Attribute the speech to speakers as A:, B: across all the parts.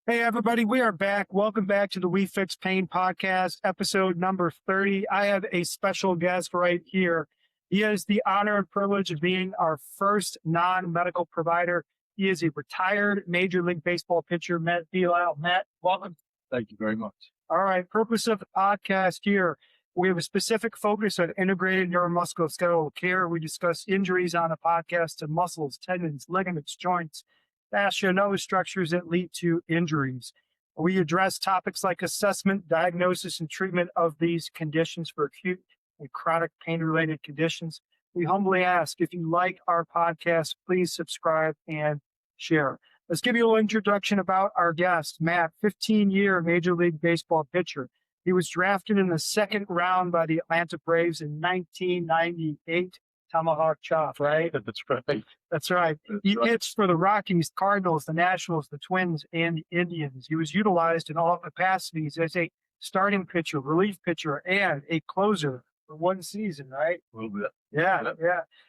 A: Hey, everybody, we are back. Welcome back to the We Fix Pain podcast, episode number 30. I have a special guest right here. He has the honor and privilege of being our first non-medical provider. He is a retired Major League Baseball pitcher, Matt Belisle. Matt, welcome.
B: Thank you very much.
A: All right, purpose of the podcast here. We have a specific focus on integrated neuromusculoskeletal care. We discuss injuries on the podcast to muscles, tendons, ligaments, joints, fascia, and other structures that lead to injuries. We address topics like assessment, diagnosis, and treatment of these conditions for acute and chronic pain-related conditions. We humbly ask, if you like our podcast, please subscribe and share. Let's give you a little introduction about our guest, Matt, 15-year Major League Baseball pitcher. He was drafted in the second round by the Atlanta Braves in 1998. Tomahawk chop, right?
B: That's right.
A: That's right. He pitched for the Rockies, Cardinals, the Nationals, the Twins, and the Indians. He was utilized in all capacities as a starting pitcher, relief pitcher, and a closer for one season, right?
B: A little bit.
A: Yeah.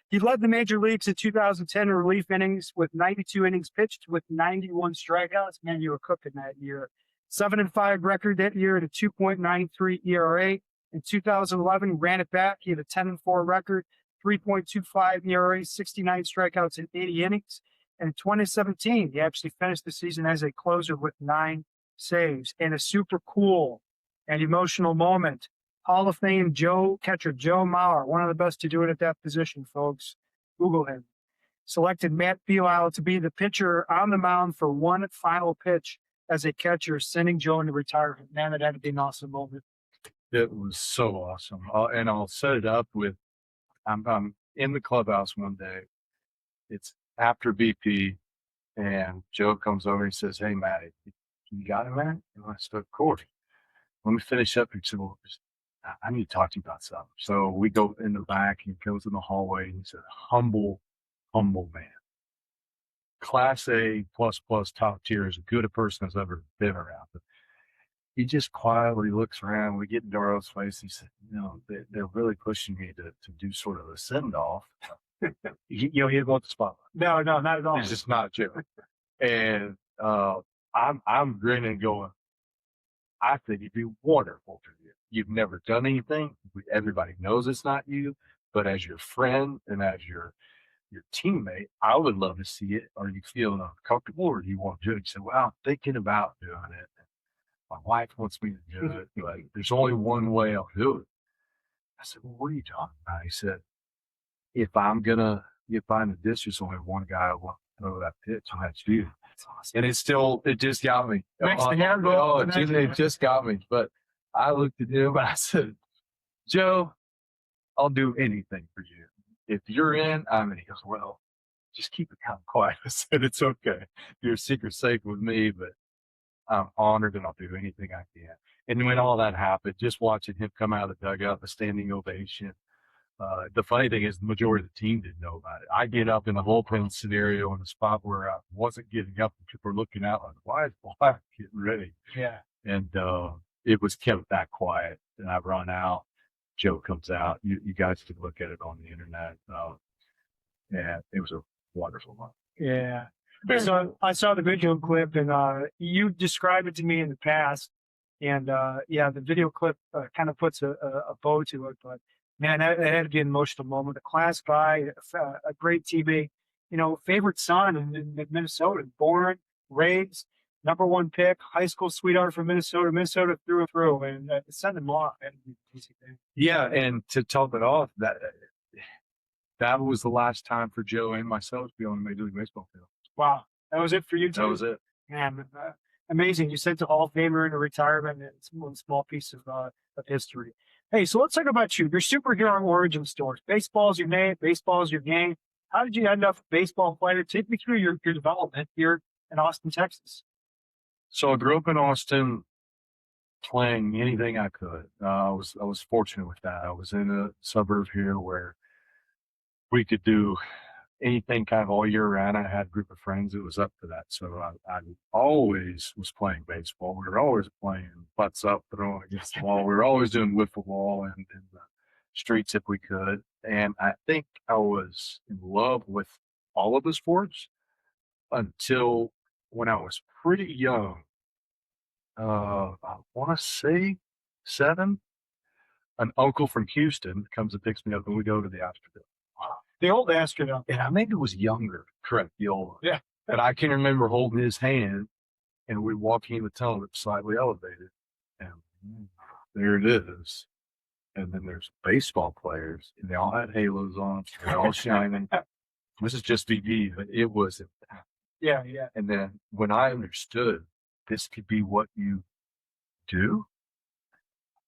A: He led the major leagues in 2010 in relief innings with 92 innings pitched with 91 strikeouts. Man, you were cooking that year. 7-5 record that year at a 2.93 ERA. In 2011, he ran it back. He had a 10-4 record. 3.25 ERA, 69 strikeouts in 80 innings. And in 2017, he actually finished the season as a closer with 9 saves. And a super cool and emotional moment. Hall of Fame catcher Joe Mauer, one of the best to do it at that position, folks. Google him. Selected Matt Belisle to be the pitcher on the mound for one final pitch as a catcher, sending Joe into retirement. Man, that had to be an awesome moment.
B: It was so awesome. And I'll set it up with, I'm in the clubhouse one day. It's after BP, and Joe comes over and he says, "Hey, Matty, you got it, man?" And I said, "Of course. Let me finish up." He said, "Well, I need to talk to you about something." So we go in the back, and he goes in the hallway, and he said, humble man. Class A plus top tier, as good a person as ever been around. But he just quietly looks around. We get in Darrell's face. He said, they're really pushing me to do sort of a send-off. he didn't want the spotlight.
A: No, not at all.
B: It's just not Joe. And I'm grinning going, I think it'd be wonderful for you. You've never done anything. Everybody knows it's not you. But as your friend and as your teammate, I would love to see it. Are you feeling uncomfortable, or do you want to do it? He said, "Well, I'm thinking about doing it. My wife wants me to do it, but there's only one way I'll do it." I said, "Well, what are you talking about?" He said, "If I'm going to find the dish, there's only one guy I want to throw that pitch, and that's you."
A: That's awesome.
B: And it just got me. It just got me. But I looked at him and I said, "Joe, I'll do anything for you. If you're in, I'm in." He goes, "Well, just keep it kind of quiet." I said, "It's okay. Your secret's safe with me, but I'm honored and I'll do anything I can." And when all that happened, just watching him come out of the dugout, the standing ovation. The funny thing is the majority of the team didn't know about it. I get up in the bullpen scenario in a spot where I wasn't getting up and people were looking out like, why is Black getting ready?
A: Yeah.
B: And it was kept that quiet. And I run out. Joe comes out. You guys can look at it on the internet. And it was a wonderful one.
A: Yeah. So I saw the video clip, and you described it to me in the past. And the video clip kind of puts a bow to it. But man, that had to be an emotional moment. A class guy, a great teammate, favorite son in Minnesota, born, raised, number one pick, high school sweetheart from Minnesota through and through, and send him off.
B: Yeah, and to top it off, that was the last time for Joe and myself to be on the Major League Baseball field.
A: Wow, that was it for you too?
B: That was it.
A: Man, amazing. You sent the Hall of Famer into retirement, and it's one small piece of history. Hey, so let's talk about you. Your superhero origin story. Baseball's your name. Baseball's your game. How did you end up a baseball player? Take me through your development here in Austin, Texas.
B: So I grew up in Austin playing anything I could. I was fortunate with that. I was in a suburb here where we could do anything kind of all year round. I had a group of friends that was up for that. So I always was playing baseball. We were always playing butts up, throwing against the wall. We were always doing wiffle ball in the streets if we could. And I think I was in love with all of the sports until when I was pretty young. I want to say 7. An uncle from Houston comes and picks me up, and we go to the Astrodome.
A: The old Astrodome.
B: And I maybe was younger, correct? The old one.
A: Yeah.
B: But I can remember holding his hand, and we walking in the tunnel that's slightly elevated, and there it is. And then there's baseball players, and they all had halos on, they're all shining. This is just VP, but it was.
A: Yeah, yeah.
B: And then when I understood this could be what you do,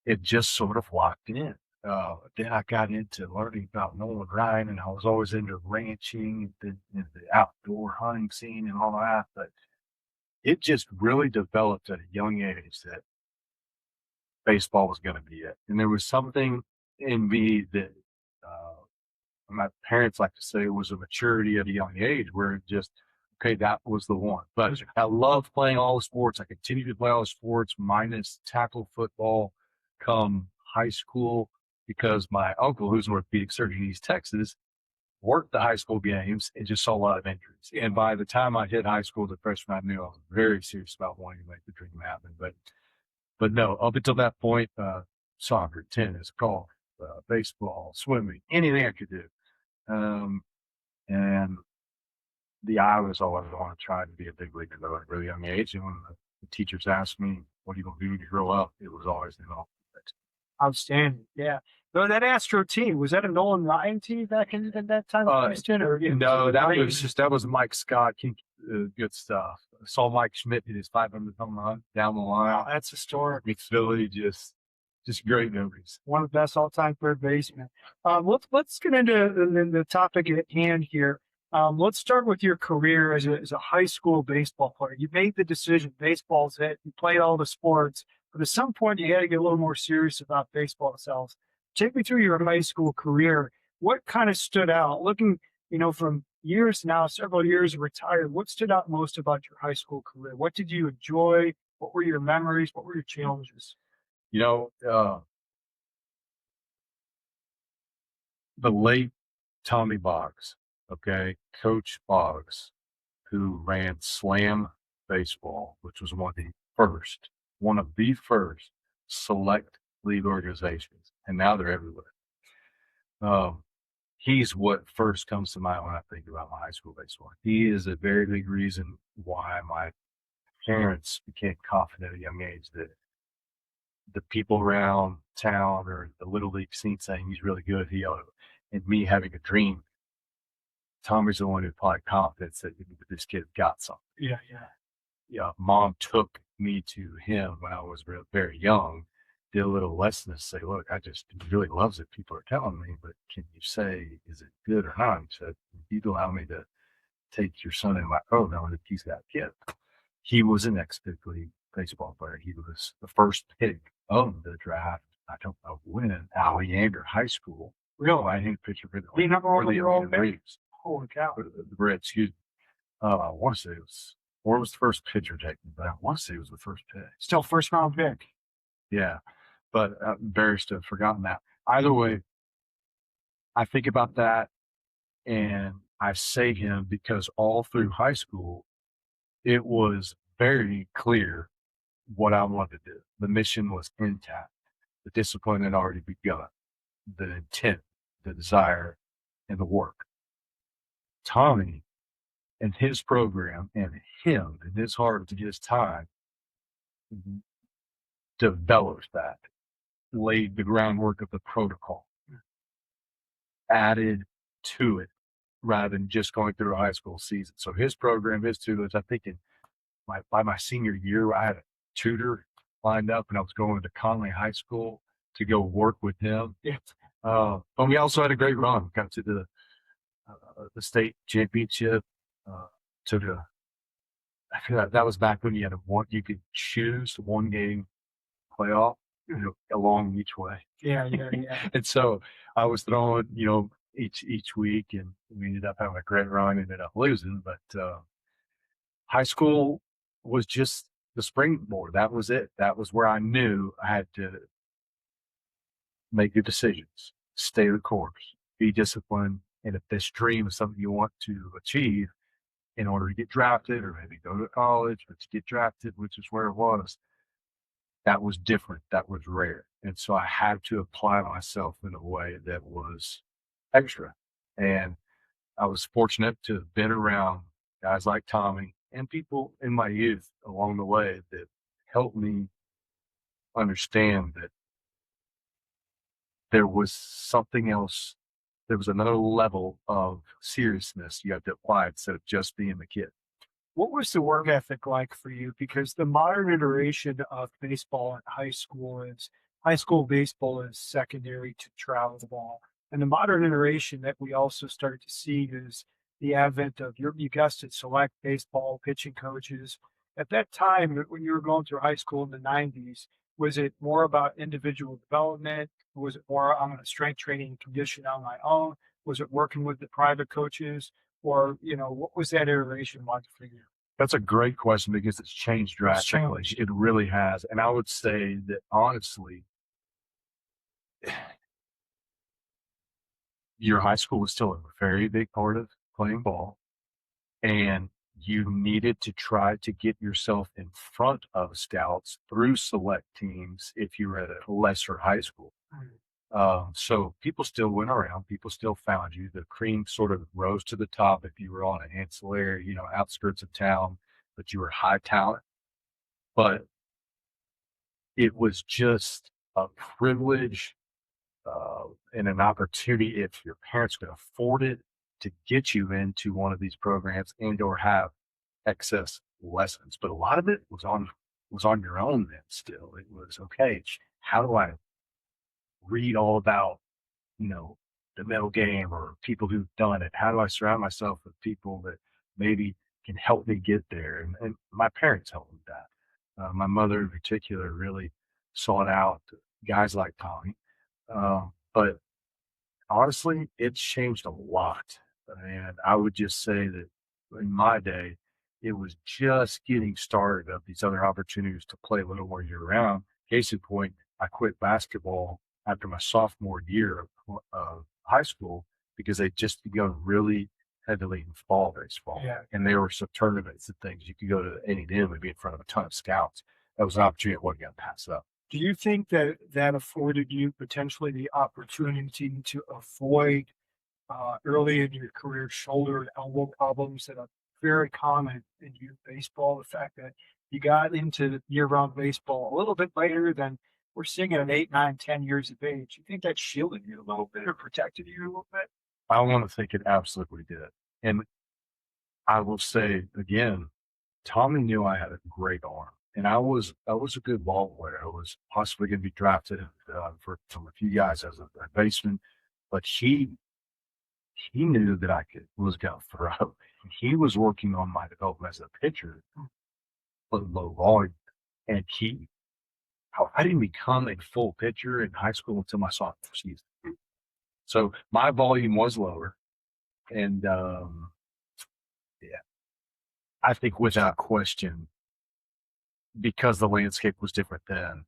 B: it just sort of locked in. Then I got into learning about Nolan Ryan, and I was always into ranching, the outdoor hunting scene and all that. But it just really developed at a young age that baseball was going to be it. And there was something in me that my parents like to say was a maturity at a young age where it just, okay, that was the one. But I love playing all the sports. I continue to play all the sports minus tackle football come high school because my uncle, who's an orthopedic surgeon in East Texas, worked the high school games and just saw a lot of injuries. And by the time I hit high school, the freshman, I knew I was very serious about wanting to make the dream happen. But no, up until that point, soccer, tennis, golf, baseball, swimming, anything I could do. And I was always going to try to be a big leaguer though at a really young age. And when the teachers asked me, what are you going to do when you grow up? It was always,
A: Outstanding. Yeah. So that Astro team, was that a Nolan Ryan team back in that time?
B: No, that was Mike Scott. Good stuff. I saw Mike Schmidt hit his 500 home run down the line.
A: Wow, that's historic.
B: Philly, just great memories.
A: One of the best all-time third basemen. Let's get into the topic at hand here. Let's start with your career as a high school baseball player. You made the decision, baseball's it. You played all the sports, but at some point you had to get a little more serious about baseball itself. Take me through your high school career. What kind of stood out? Looking, from years now, several years retired, what stood out most about your high school career? What did you enjoy? What were your memories? What were your challenges?
B: The late Tommy Boggs, Coach Boggs, who ran Slam Baseball, which was one of the first select league organizations, and now they're everywhere. He's what first comes to mind when I think about my high school baseball. He is a very big reason why my parents became confident at a young age that the people around town or the little league scene saying he's really good, and me having a dream. Tommy's the one who applied confidence that this kid got something. Yeah. Mom took me to him when I was very young, did a little lesson to say, look, he really loves it. People are telling me, but can you say, is it good or not? He said, you'd allow me to take your son in my program if he's that kid. He was an ex-big league baseball player. He was the first pick of the draft. I don't know when, Alexander High School.
A: Really?
B: I think picture for
A: the number one overall pick.
B: Holy cow. The Reds, excuse me. I want to say it was, or it was the first pitcher taken, but I want to say it was the first pick.
A: Still first round pick.
B: Yeah. But I'm embarrassed to have forgotten that. Either way, I think about that and I say him because all through high school, it was very clear what I wanted to do. The mission was intact. The discipline had already begun. The intent, the desire, and the work. Tommy and his program and him and his heart and his time developed that, laid the groundwork of the protocol, added to it rather than just going through a high school season. So his program, his tutors, I think by my senior year, I had a tutor lined up and I was going to Conley High School to go work with him.
A: Yeah.
B: But we also had a great run, got to the state championship, I feel like that was back when you could choose one game playoff, along each way.
A: Yeah.
B: And so I was throwing, each week, and we ended up having a great run, ended up losing. But high school was just the springboard. That was it. That was where I knew I had to make good decisions, stay the course, be disciplined. And if this dream is something you want to achieve in order to get drafted or maybe go to college, but to get drafted, which is where it was, that was different. That was rare. And so I had to apply myself in a way that was extra. And I was fortunate to have been around guys like Tommy and people in my youth along the way that helped me understand that there was something else. There was another level of seriousness you had to apply instead of just being the kid.
A: What was the work ethic like for you? Because the modern iteration of baseball in high school baseball is secondary to travel ball. And the modern iteration that we also start to see is the advent of you guessed it, select baseball pitching coaches. At that time, when you were going through high school in the 90s, was it more about individual development? Was it more, I'm going to strength training and condition on my own? Was it working with the private coaches? Or, what was that iteration like for you?
B: That's a great question because it's changed drastically. It really has. And I would say that honestly, your high school was still a very big part of playing ball. And you needed to try to get yourself in front of scouts through select teams if you were at a lesser high school. So people still went around, people still found you. The cream sort of rose to the top if you were on an ancillary, outskirts of town, but you were high talent. But it was just a privilege and an opportunity if your parents could afford it to get you into one of these programs and or have excess lessons. But a lot of it was on your own then still. It was okay, how do I read all about, the mental game or people who've done it? How do I surround myself with people that maybe can help me get there? And my parents helped me with that. My mother in particular really sought out guys like Tommy. But honestly, it's changed a lot. And I would just say that in my day, it was just getting started of these other opportunities to play a little more year round. Case in point, I quit basketball after my sophomore year of high school because they just begun really heavily in fall baseball.
A: Yeah.
B: And there were some tournaments and things. You could go to any gym and be in front of a ton of scouts. That was an opportunity that wasn't going to pass up.
A: Do you think that afforded you potentially the opportunity to avoid early in your career shoulder and elbow problems that are very common in youth baseball? The fact that you got into year-round baseball a little bit later than we're seeing it at 8, 9, 10 years of age. You think that shielded you a little bit or protected you a little bit?
B: I want to think it absolutely did. And I will say again, Tommy knew I had a great arm. And I was a good ball player. I was possibly going to be drafted from a few guys as a baseman, but he knew that was going to throw. He was working on my development as a pitcher, but low volume, and I didn't become a full pitcher in high school until my sophomore season. So my volume was lower, and I think without question, because the landscape was different then,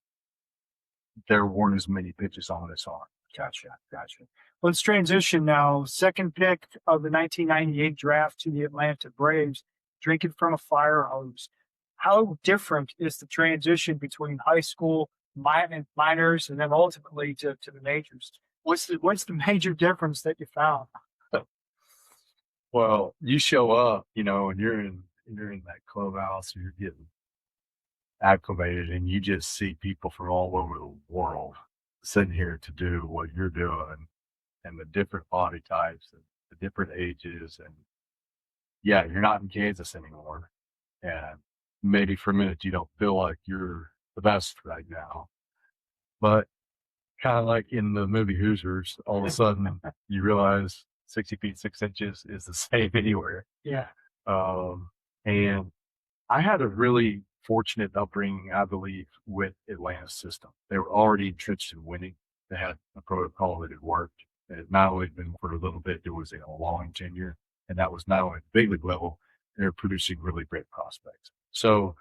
B: there weren't as many pitches on this arm.
A: Gotcha. Let's transition now. Second pick of the 1998 draft to the Atlanta Braves, drinking from a fire hose. How different is the transition between high school, minors, and then ultimately to the majors? What's the major difference that you found?
B: Well, you show up, and you're in that clubhouse, you're getting acclimated, and you just see people from all over the world sitting here to do what you're doing, and the different body types and the different ages. And yeah, you're not in Kansas anymore. And maybe for a minute you don't feel like you're the best right now. But kind of like in the movie Hoosiers, all of a sudden you realize 60 feet 6 inches is the same anywhere.
A: Yeah.
B: And I had a really fortunate upbringing, I believe, with Atlanta's system. They were already entrenched in winning. They had a protocol that had worked. It had not only been for a little bit, there was a long tenure, and that was not only at the big league level, they were producing really great prospects. So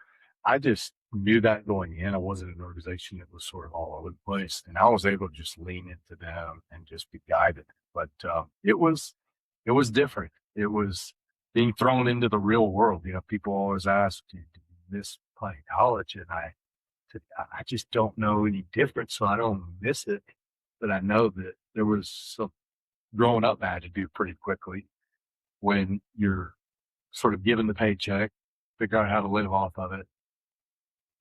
B: I just knew that going in. I wasn't an organization that was sort of all over the place, and I was able to just lean into them and just be guided. But it was different. It was being thrown into the real world. People always ask, do you miss playing college? And I just don't know any difference, so I don't miss it. But I know that there was some growing up I had to do pretty quickly when you're sort of given the paycheck, figure out how to live off of it,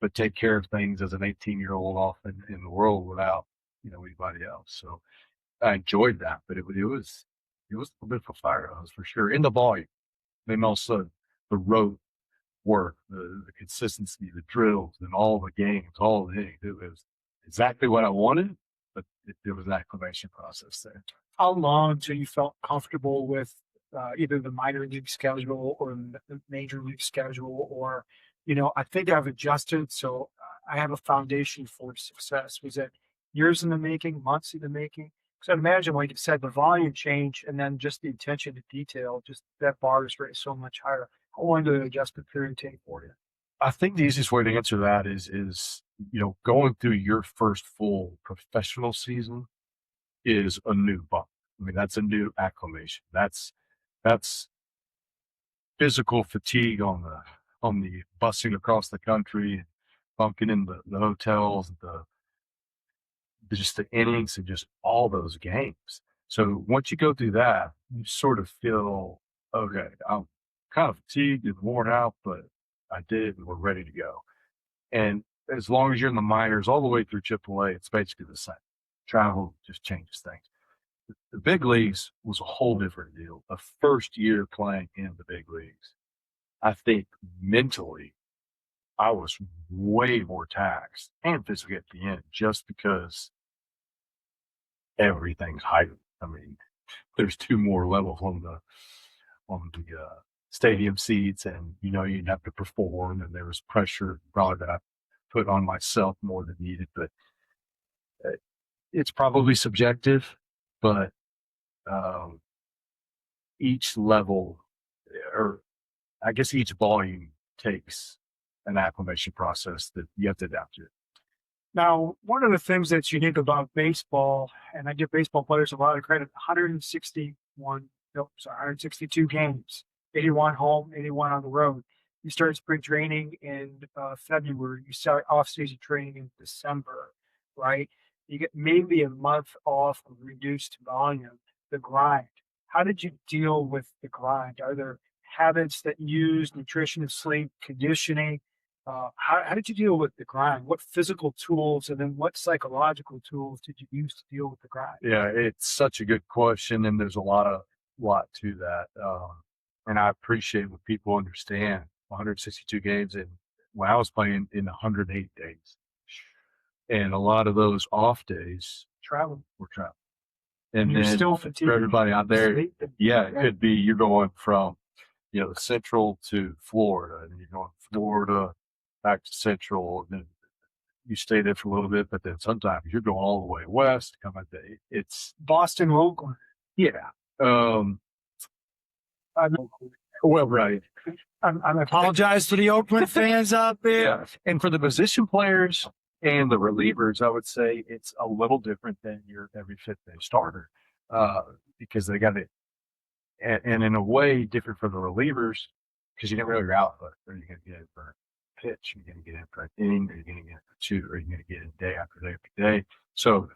B: but take care of things as an 18-year-old off in the world without, anybody else. So I enjoyed that, but it was a little bit of a fire hose for sure. In the volume, then also the road work, the consistency, the drills, and all the games, all the things. It was exactly what I wanted, but there was an acclimation process there.
A: How long until you felt comfortable with either the minor league schedule or the major league schedule? Or, I think I've adjusted, so I have a foundation for success. Was it years in the making, months in the making? Because I imagine, like you said, the volume change and then just the attention to detail, just that bar is raised so much higher. How long did the adjustment period take for you?
B: I think the easiest way to answer that is going through your first full professional season is a new bump. I mean, that's a new acclimation. That's physical fatigue on the busing across the country, bunking in the hotels, just the innings and just all those games. So once you go through that, you sort of feel, okay, I'm kind of fatigued and worn out, but I did and we're ready to go. And as long as you're in the minors all the way through AAA, it's basically the same. Travel just changes things. The big leagues was a whole different deal. The first year playing in the big leagues, I think mentally, I was way more taxed and physically at the end just because everything's heightened. I mean, there's 2 more levels on the stadium seats, and you'd have to perform, and there was pressure probably that I put on myself more than needed. But it's probably subjective, but each level, or I guess each volume, takes an acclimation process that you have to adapt to.
A: Now, one of the things that's unique about baseball, and I give baseball players a lot of credit, 162 games, 81 home, 81 on the road. You start spring training in February. You start off-season training in December, right? You get maybe a month off of reduced volume, the grind. How did you deal with the grind? Are there habits that you use, nutrition and sleep, conditioning? How did you deal with the grind? What physical tools and then what psychological tools did you use to deal with the grind?
B: Yeah, it's such a good question, and there's a lot to that. And I appreciate when people understand 162 games, and when I was playing in 108 days, and a lot of those off days
A: Travel.
B: were travel.
A: And you're
B: then
A: still fatigued.
B: for everybody out there,
A: Sleep.
B: yeah, it could be you're going from Central to Florida, and you're going Florida back to Central, and then you stay there for a little bit, but then sometimes you're going all the way west. It's
A: Boston, Oakland.
B: yeah.
A: I know.
B: Well, right.
A: I apologize to the Oakland fans out there.
B: Yeah. And for the position players and the relievers, I would say it's a little different than your every fifth day starter, because they got it, and in a way different for the relievers because you never know your output. Are you going to get it for a pitch? Are you going to get it for an inning? Are you going to get it for 2? Or are you going to get it day after day after day? So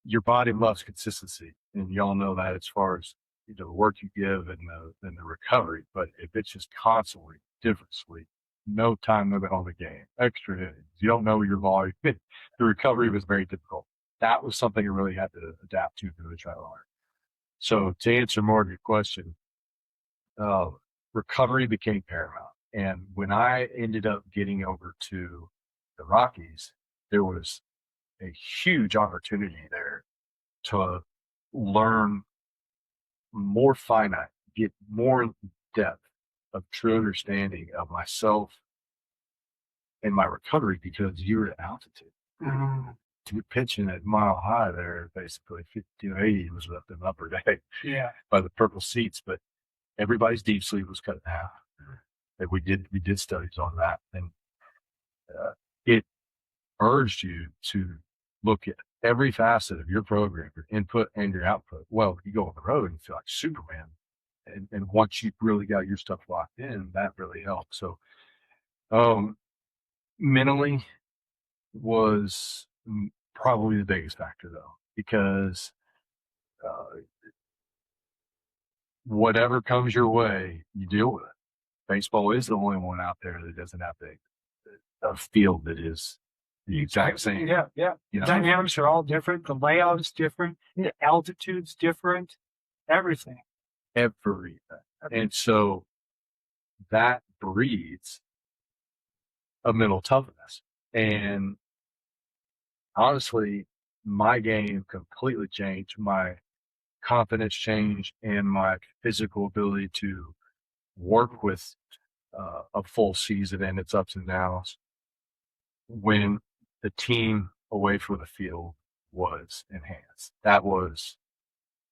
B: your body loves consistency, and y'all know that as far as the work you give and the recovery. But if it's just constantly different sleep, no time limit on the game, extra innings, you don't know your volume. The recovery was very difficult. That was something I really had to adapt to try to learn. So to answer more of your question, recovery became paramount. And when I ended up getting over to the Rockies, there was a huge opportunity there to learn more finite, get more depth of true understanding of myself and my recovery, because you're at altitude. You're pitching at mile high there, basically 50 to 80 was up in upper day.
A: Yeah.
B: By the purple seats, but everybody's deep sleep was cut in half. And we did studies on that, and it urged you to look at every facet of your program, your input and your output. Well, you go on the road and you feel like Superman, and once you really got your stuff locked in, that really helped. So, mentally, was probably the biggest factor, though, because whatever comes your way, you deal with it. Baseball is the only one out there that doesn't have a field that is the exact same.
A: Yeah.
B: You know?
A: Dynamics are all different. The layout is different. The altitude's different. Everything.
B: Everything. And so that breeds a mental toughness. And honestly, my game completely changed. My confidence changed, and my physical ability to work with a full season and its ups and downs when the team away from the field was enhanced. That was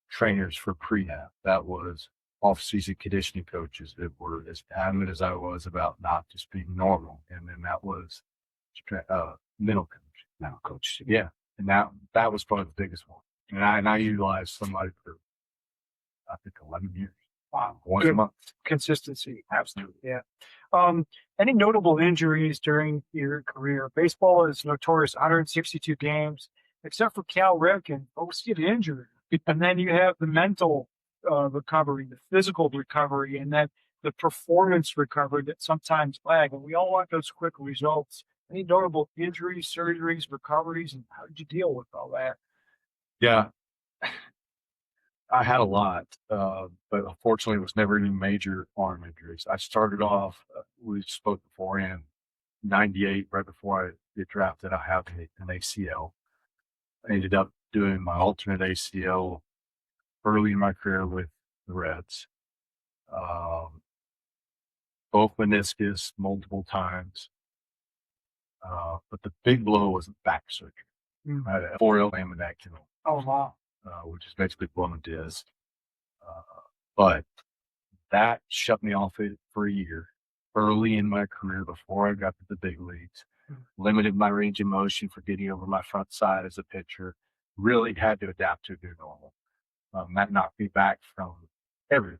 B: trainers for prehab. That was off-season conditioning coaches that were as adamant as I was about not just being normal. And then that was mental coach.
A: Now, coach.
B: Yeah. And that was probably the biggest one. And I utilized somebody for, I think, 11 years.
A: Wow.
B: Once a month.
A: Consistency. Absolutely. Yeah. Any notable injuries during your career? Baseball is notorious 162 games, except for Cal Ripken. Folks get injured. And then you have the mental recovery, the physical recovery, and then the performance recovery that sometimes lag. And we all want those quick results. Any notable injuries, surgeries, recoveries, and how did you deal with all that?
B: Yeah. I had a lot, but unfortunately, it was never any major arm injuries. I started off, we spoke beforehand, 98, right before I get drafted, I have an ACL. I ended up doing my alternate ACL early in my career with the Reds. Both meniscus multiple times. But the big blow was back surgery. I had a 4L laminectomy.
A: Oh, wow.
B: Which is basically blown disc. But that shut me off for a year early in my career before I got to the big leagues. Limited my range of motion for getting over my front side as a pitcher. Really had to adapt to a new normal. That knocked me back from everything.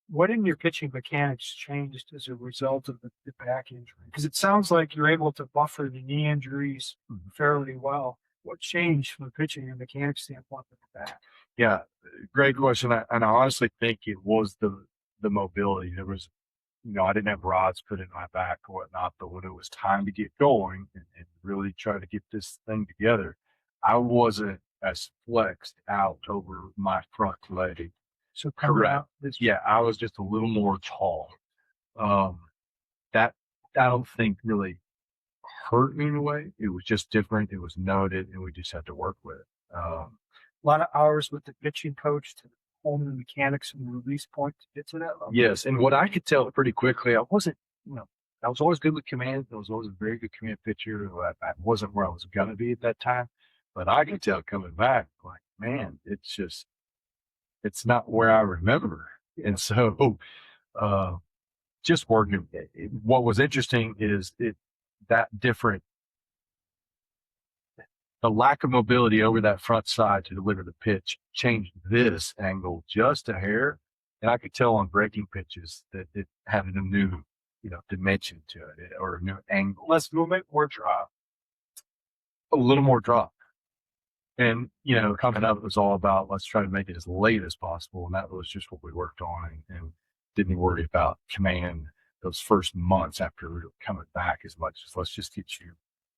A: What in your pitching mechanics changed as a result of the back injury? Because it sounds like you're able to buffer the knee injuries fairly well. What changed from a pitching and mechanics standpoint with the back?
B: Yeah, great question. And I honestly think it was the mobility. There was, I didn't have rods put in my back or whatnot, but when it was time to get going and really try to get this thing together, I wasn't as flexed out over my front leg.
A: So
B: correct. Yeah, I was just a little more tall. That I don't think really hurt me in a way. It was just different. It was noted, and we just had to work with it.
A: A lot of hours with the pitching coach to hone the mechanics and the release point to get to that level.
B: Yes, and what I could tell pretty quickly, I wasn't, I was always good with command. I was always a very good command pitcher. I wasn't where I was going to be at that time, but I could tell coming back, like, man, it's not where I remember. And so, just working. What was interesting is the lack of mobility over that front side to deliver the pitch changed this angle just a hair. And I could tell on breaking pitches that it had a new, dimension to it or a new angle.
A: Less movement, more drop.
B: A little more drop. And, coming up, it was all about let's try to make it as late as possible. And that was just what we worked on and didn't worry about command those first months after coming back as much as let's just get you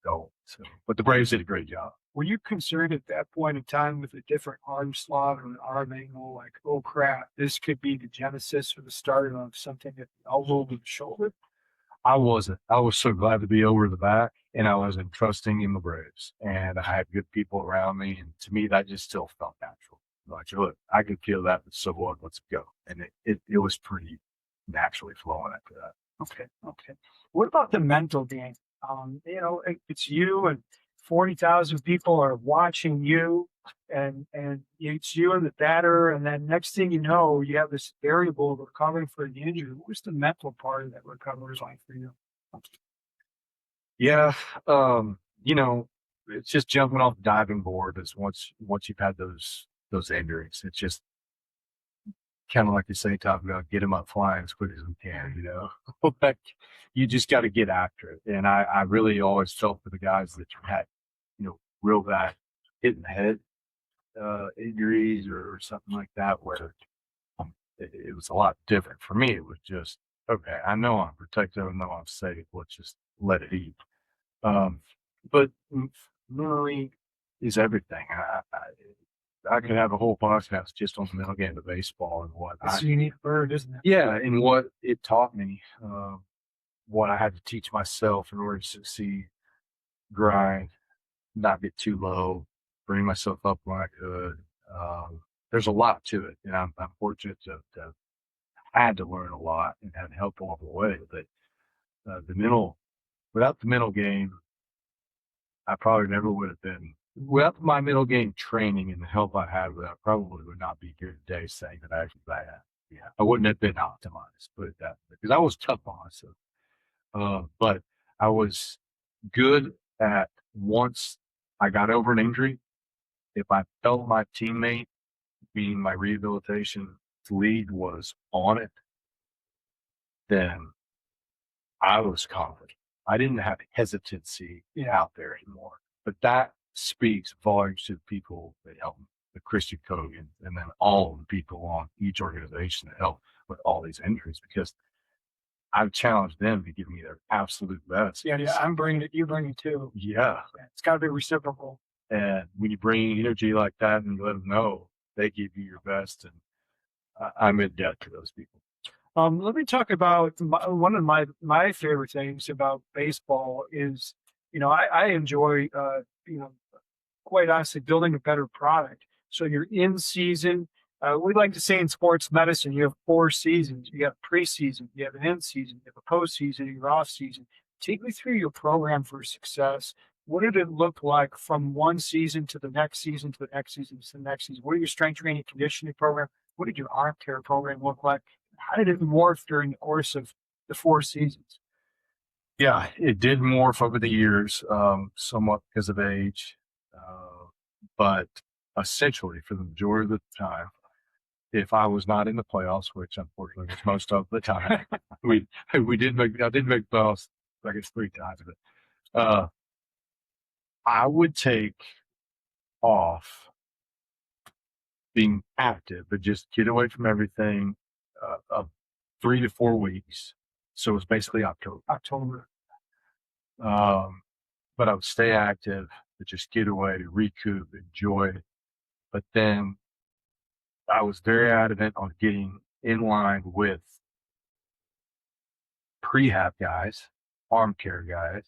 B: going. So, but the Braves did a great job.
A: Were you concerned at that point in time with a different arm slot or an arm angle? Like, oh crap, this could be the genesis or the start of something at the elbow or the shoulder?
B: I wasn't. I was so glad to be over the back, and I was trusting in the Braves, and I had good people around me, and to me, that just still felt natural. Like, look, I could feel that, so what? Let's go. And it was pretty naturally flowing after that.
A: Okay. What about the mental game? It's you and 40,000 people are watching you, and it's you and the batter, and then next thing you know, you have this variable of recovering for the injury. What was the mental part of that recovery like for you?
B: Yeah, it's just jumping off the diving board. Is once you've had those injuries, it's just kind of like you say, talk about get them up flying as quick as we can, you know. Like, you just got to get after it. And I really always felt for the guys that had, you know, real bad hit in the head injuries or something like that, where it was a lot different. For me, it was just, okay, I know I'm protected, I know I'm safe. Let's just let it eat. But mentally is everything. I could have a whole podcast just on the mental game of baseball and what
A: It's a unique bird, isn't it?
B: yeah, and what it taught me, what I had to teach myself in order to succeed, grind, not get too low, bring myself up when I could. There's a lot to it, and I'm fortunate to had to learn a lot and had help along the way. But without the mental game, I probably never would have been. Without my mental game training and the help I had with it, I probably would not be here today saying that I actually bad. Yeah, I wouldn't have been optimized, put it that way, because I was tough on myself. But I was good at once I got over an injury, if I felt my teammate, being my rehabilitation lead, was on it, then I was confident. I didn't have hesitancy out there anymore. But that speaks volumes to the people that help me, the Christian Cogan, and then all of the people on each organization that help with all these injuries, because I've challenged them to give me their absolute best.
A: Yeah, I'm bringing it. You bring it too.
B: Yeah.
A: It's got to be reciprocal.
B: And when you bring energy like that and you let them know, they give you your best. And I'm in debt to those people.
A: Let me talk about one of my favorite things about baseball is, I enjoy, quite honestly, building a better product. So you're in season. We like to say in sports medicine, you have 4 seasons. You have preseason, you have an in season, you have a postseason, your off season. Take me through your program for success. What did it look like from one season to the next season to the next season to the next season? What did your strength training conditioning program? What did your arm care program look like? How did it morph during the course of the 4 seasons?
B: Yeah, it did morph over the years, somewhat because of age. But essentially, for the majority of the time, if I was not in the playoffs, which unfortunately was most of the time, I did make playoffs, I guess 3 times. But I would take off being active, but just get away from everything, of 3 to 4 weeks. So it's basically October. But I would stay active, but just get away, recoup, enjoy. But then I was very adamant on getting in line with prehab guys, arm care guys,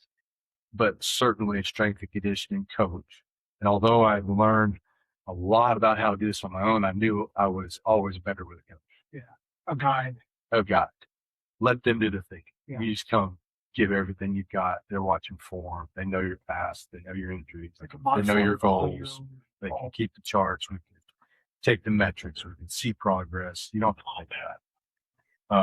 B: but certainly a strength and conditioning coach. And although I learned a lot about how to do this on my own, I knew I was always better with a coach.
A: Yeah, a guide.
B: A guide. Let them do the thinking.
A: Yeah.
B: You just come give everything you've got. They're watching form. They know your past. They know your injuries. They know your goals. They can keep the charts. We can take the metrics. We can see progress. You don't have to hide that.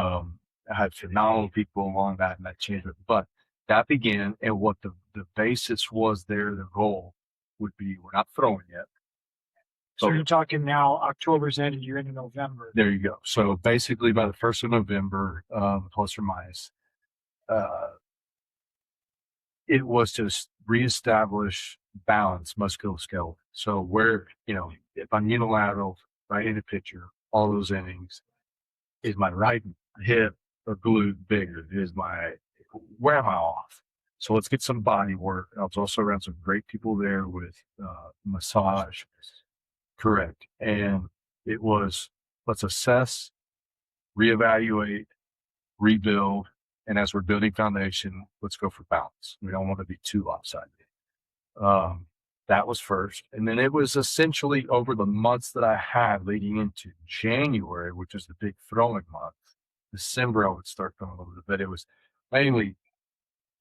B: I had phenomenal people along that and that changed it. But that began, and what the basis was there, the goal would be, we're not throwing yet.
A: So you're talking now, October's ended, you're into November.
B: There you go. So basically by the 1st of November, plus or minus, it was to reestablish balance musculoskeletal. So where, if I'm unilateral, right-handed pitcher, all those innings, is my right hip or glute bigger? Where am I off? So let's get some body work. I was also around some great people there with massage. Correct. And it was, let's assess, reevaluate, rebuild. And as we're building foundation, let's go for balance. We don't want to be too lopsided. That was first. And then it was essentially over the months that I had leading into January, which is the big throwing month. December, I would start throwing a little bit, but it was mainly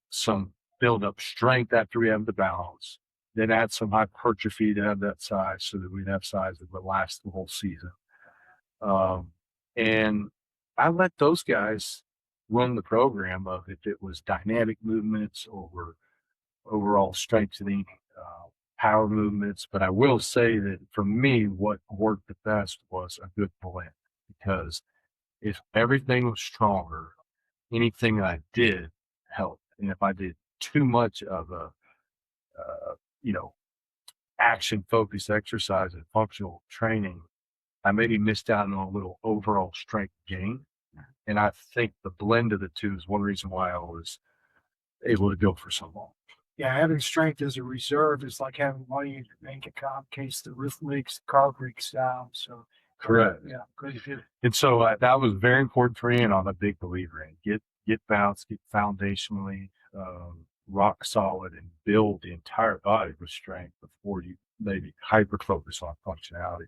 B: some build up strength after we have the balance, then add some hypertrophy to have that size so that we'd have size that would last the whole season. And I let those guys run the program of if it was dynamic movements or overall strengthening, power movements. But I will say that for me, what worked the best was a good blend, because if everything was stronger, anything I did helped. And if I did too much of a, you know, action focused exercise and functional training, I maybe missed out on a little overall strength gain. And I think the blend of the two is one reason why I was able to go for so long.
A: Yeah, having strength as a reserve is like having money in your bank account in case the roof leaks, the car breaks down. So,
B: Correct.
A: yeah, good.
B: And so that was very important for me, and I'm a big believer in get balanced, get foundationally rock solid, and build the entire body with strength before you maybe hyper focus on functionality.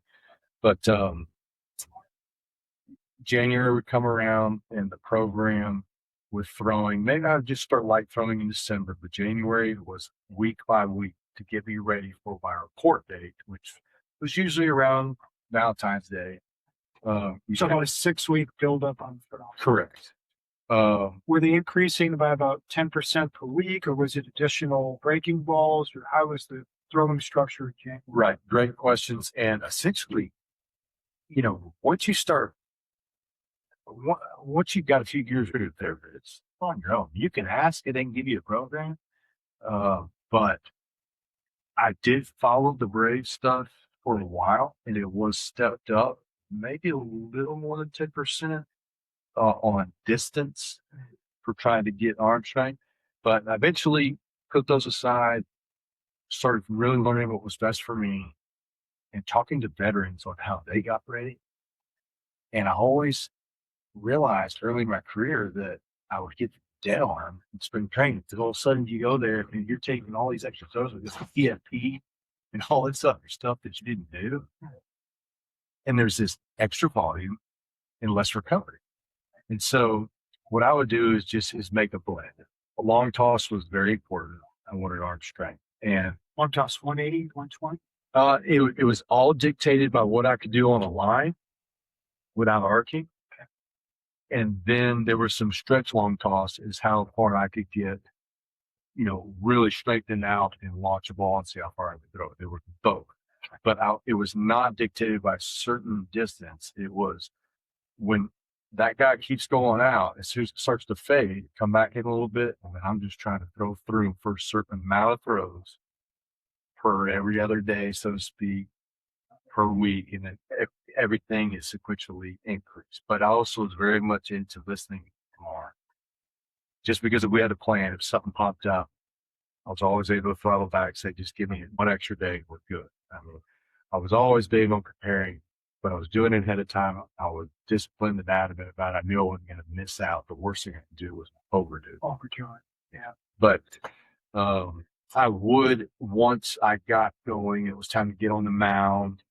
B: But January would come around, and the program with throwing, maybe I'd just start light throwing in December, but January was week by week to get me ready for my report date, which was usually around Valentine's Day.
A: So about a 6-week buildup on phenomenon.
B: Correct.
A: Were they increasing by about 10% per week, or was it additional breaking balls, or how was the throwing structure in January?
B: Right. Great questions. And essentially, you know, once you got a few years with therapy, it's on your own. You can ask and they can give you a program. But I did follow the Brave stuff for a while, and it was stepped up, maybe a little more than 10% on distance for trying to get arm strength. But I eventually put those aside, started really learning what was best for me and talking to veterans on how they got ready. And I always realized early in my career that I would get dead arm in spring training. Because all of a sudden you go there and you're taking all these extra throws with this PFP and all this other stuff that you didn't do. And there's this extra volume and less recovery. And so what I would do is make a blend. A long toss was very important. I wanted arm strength. And
A: Long toss, 180, 120?
B: it was all dictated by what I could do on a line without arcing. And then there was some stretch long toss is how far I could get, you know, really straightened out and launch a ball and see how far I could throw it. It was both. But it was not dictated by a certain distance. It was when that guy keeps going out, as soon as it starts to fade, come back in a little bit, and then I'm just trying to throw through for a certain amount of throws per every other day, so to speak, per week, and then everything is sequentially increased. But I also was very much into listening more. Just because if we had a plan, if something popped up, I was always able to throttle back, say, just give me one extra day, we're good. I mean, I was always big on preparing, but I was doing it ahead of time. I was disciplined and adamant about it. I knew I wasn't going to miss out. The worst thing I could do was overdo.
A: Overdo it, yeah.
B: But I would, once I got going, it was time to get on the mound.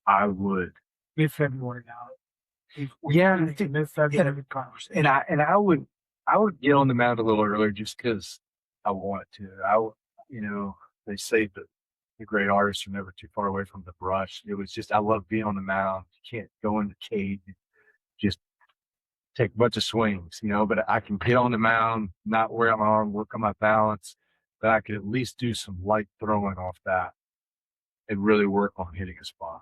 B: I would.
A: Mid-February now.
B: Yeah,
A: I think mid-February conversation.
B: And I would get on the mound a little earlier just because I wanted to. You know, they say that the great artists are never too far away from the brush. It was just, I love being on the mound. You can't go in the cage and just take a bunch of swings, you know, but I can get on the mound, not wear out my arm, work on my balance, but I could at least do some light throwing off that and really work on hitting a spot.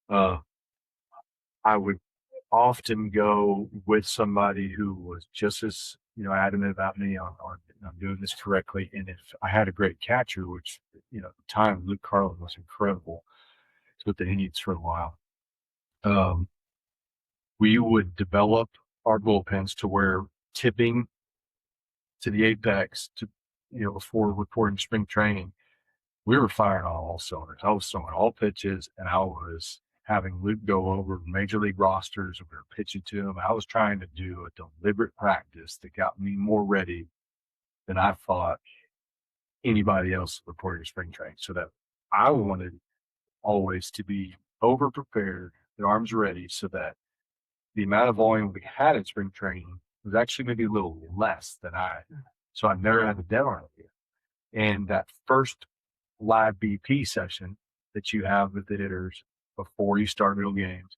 B: I would often go with somebody who was just as, you know, adamant about me on doing this correctly. And if I had a great catcher, which, you know, at the time, Luke Carlin was incredible. It's with the Indians for a while. We would develop our bullpens to where tipping to the apex to, you know, before reporting spring training, we were firing on all cylinders. I was throwing all pitches, and I was having Luke go over major league rosters, and we were pitching to him. I was trying to do a deliberate practice that got me more ready than I thought anybody else reporting spring training, so that I wanted always to be over prepared, the arms ready, so that the amount of volume we had in spring training was actually maybe a little less than so I never had a deadline here. And that first live BP session that you have with the hitters before you start real games,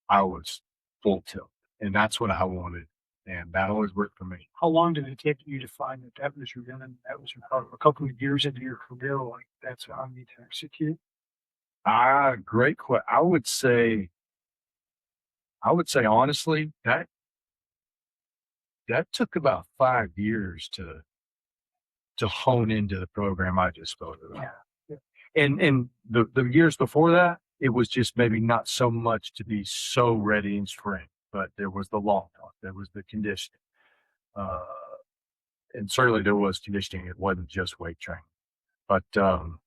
B: I was full tilt, and that's what I wanted, and that always worked for me.
A: How long did it take you to find that was your villain? That was a couple of years into your career, like that's how you need to execute?
B: Great question. I would say honestly that took about 5 years to hone into the program I just spoke about.
A: Yeah.
B: And the years before that, it was just maybe not so much to be so ready in spring, but there was the long talk, there was the conditioning. Uh, and certainly there was conditioning. It wasn't just weight training, but you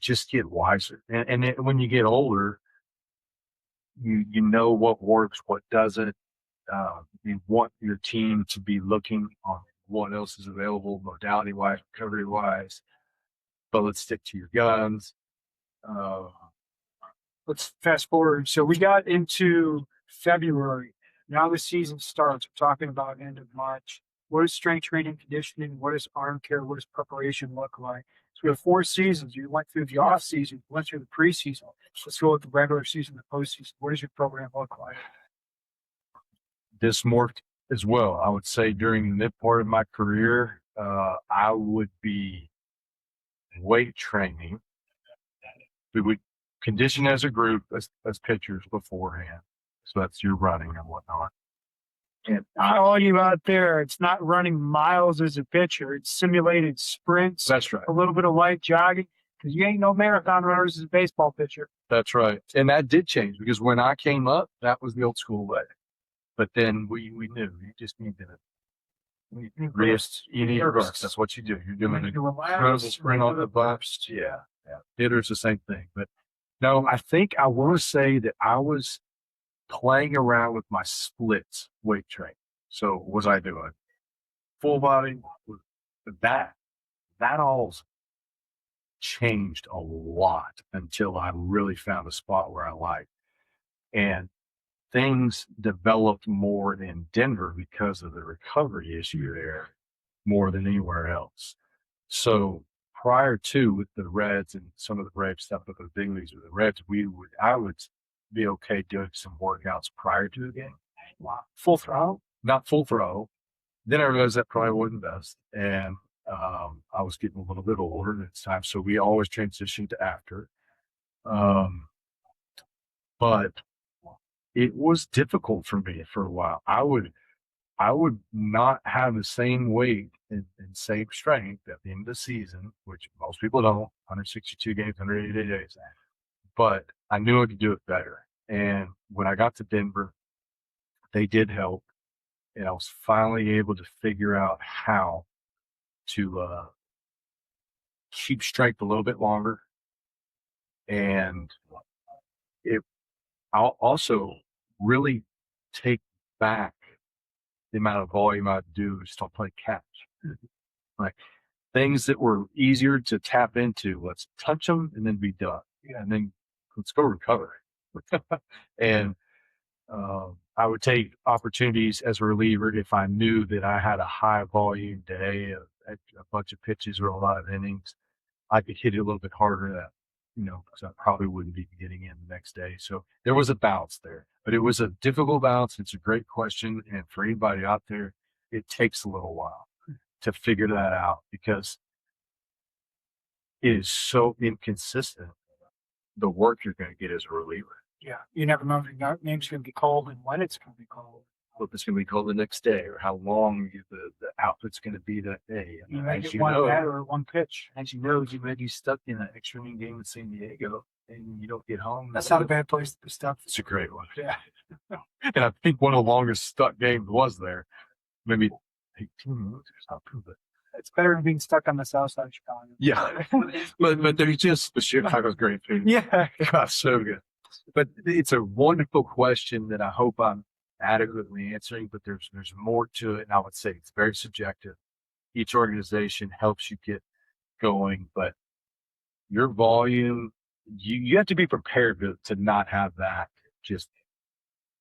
B: just get wiser. When you get older, you know what works, what doesn't. You want your team to be looking on what else is available, modality wise, recovery wise. But let's stick to your guns.
A: Let's fast forward. So we got into February. Now the season starts. We're talking about end of March. What does strength training, conditioning, what does arm care, what does preparation look like? So we have 4 seasons. You went through the off season, you went through the preseason. Let's go with the regular season, the postseason. What does your program look like?
B: This morphed as well. I would say during the mid part of my career, I would be weight training. We would condition as a group as pitchers beforehand. So that's your running and whatnot.
A: And all you out there, it's not running miles as a pitcher. It's simulated sprints,
B: That's right.
A: a little bit of light jogging, because you ain't no marathon runners as a baseball pitcher.
B: That's right. And that did change because when I came up, that was the old school way. But then we knew you just need to rest. You need to rest. That's what you do. You're doing a incredible sprint on the burst. Yeah. Hitter's the same thing. But no, I think I want to say that I was playing around with my splits weight training. So what was I doing? Full body. That all changed a lot until I really found a spot where I liked. And things developed more in Denver because of the recovery issue there more than anywhere else. So prior to with the Reds and some of the Braves stuff with the big leagues with the Reds, I would be okay doing some workouts prior to the game.
A: Wow. Full throttle?
B: Not full throttle. Then I realized that probably wasn't best. And I was getting a little bit older at the time. So we always transitioned to after. But it was difficult for me for a while. I would not have the same weight and same strength at the end of the season, which most people don't, 162 games, 180 days. But I knew I could do it better. And when I got to Denver, they did help. And I was finally able to figure out how to keep strength a little bit longer. And I'll also really take back the amount of volume I do just to play catch. Like things that were easier to tap into, let's touch them and then be done. And then let's go recover. And I would take opportunities as a reliever if I knew that I had a high volume day, a bunch of pitches or a lot of innings. I could hit it a little bit harder that, because I probably wouldn't be getting in the next day. So there was a balance there, but it was a difficult balance. It's a great question. And for anybody out there, it takes a little while to figure that out because it is so inconsistent, the work you're going to get as a reliever.
A: Yeah. You never know if your name's going to be called and when it's going to be called.
B: What it's going to be called the next day or how long the output's going to be that day.
A: You may get one bat or one pitch.
B: As you know, you may be stuck in an extra inning game in San Diego and you don't get home.
A: That's not a bad place to be stuck.
B: It's a great one.
A: Yeah.
B: And I think one of the longest stuck games was there. Maybe 18 minutes or something. But
A: it's better than being stuck on the south side of Chicago.
B: Yeah. but there's just the Chicago's great too.
A: Yeah.
B: Gosh, so good. But it's a wonderful question that I hope I'm adequately answering, but there's more to it. And I would say it's very subjective. Each organization helps you get going, but your volume, you have to be prepared to not have that just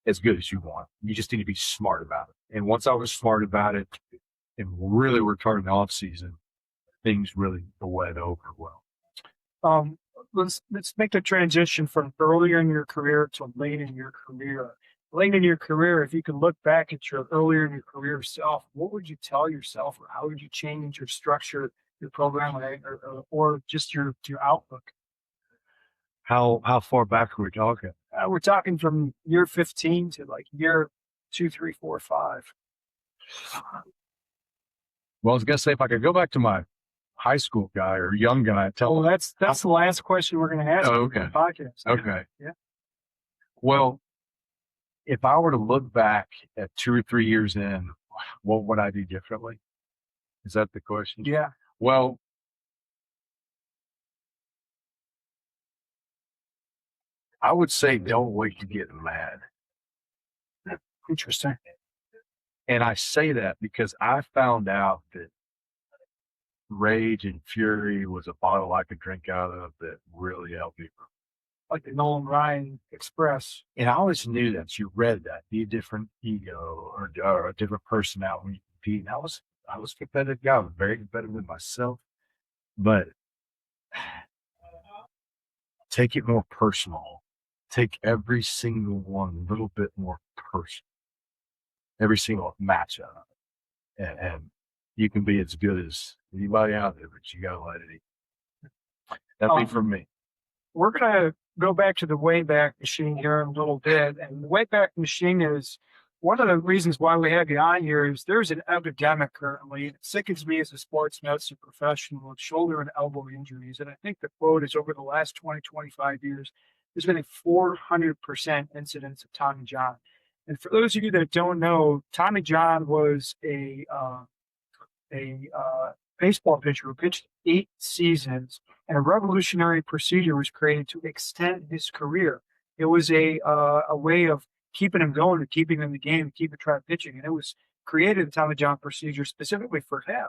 B: as good as you want. You just need to be smart about it. And once I was smart about it and really worked hard in the off season, things really bled over well.
A: Let's make the transition from earlier in your career to late in your career. Late in your career, if you could look back at your earlier in your career self, what would you tell yourself, or how would you change or structure your program, or just your outlook?
B: How far back are we talking?
A: We're talking from year 15 to like year 2, 3, 4, 5.
B: Well, I was gonna say if I could go back to my high school guy or young guy, tell
A: Well,
B: him.
A: that's the last question we're going to ask
B: Oh,
A: for the
B: okay.
A: podcast.
B: Okay.
A: Yeah.
B: Well, if I were to look back at 2 or 3 years in, what would I do differently? Is that the question?
A: Yeah.
B: Well, I would say don't wait to get mad.
A: Interesting.
B: And I say that because I found out that rage and fury was a bottle I could drink out of that really helped me.
A: Like the Nolan Ryan Express.
B: And I always knew that you read that, be a different ego or a different personality when you compete. And I was a competitive guy. I was very competitive with myself, but take it more personal. Take every single one a little bit more personal. Every single matchup. And you can be as good as anybody out there, but you gotta let it eat. That'd be for me.
A: We're going to go back to the Wayback Machine here in a little bit. And the Wayback Machine is one of the reasons why we have you on here is there's an epidemic currently. It sickens me as a sports medicine professional of shoulder and elbow injuries. And I think the quote is over the last 20, 25 years, there's been a 400% incidence of Tommy John. And for those of you that don't know, Tommy John was a baseball pitcher who pitched 8 seasons, and a revolutionary procedure was created to extend his career. It was a way of keeping him going, and keeping him in the game, keeping track pitching, and it was created the Tommy John procedure specifically for him.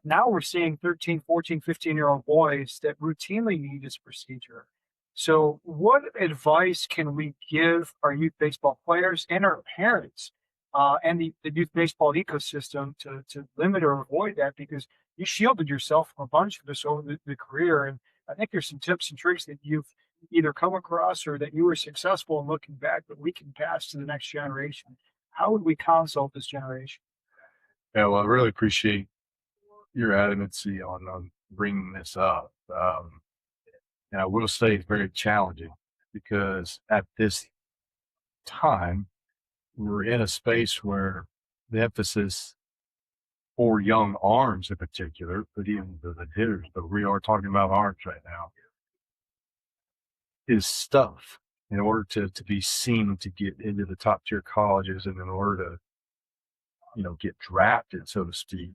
A: Now we're seeing 13, 14, 15-year-old boys that routinely need this procedure. So what advice can we give our youth baseball players and our parents and the youth baseball ecosystem to limit or avoid that? Because you shielded yourself from a bunch of this over the career. And I think there's some tips and tricks that you've either come across or that you were successful in looking back that we can pass to the next generation. How would we consult this generation?
B: Yeah, well, I really appreciate your adamancy on bringing this up. And I will say it's very challenging because at this time, we're in a space where the emphasis for young arms in particular, but even the hitters, but we are talking about arms right now, is stuff in order to be seen to get into the top tier colleges and in order to, get drafted, so to speak.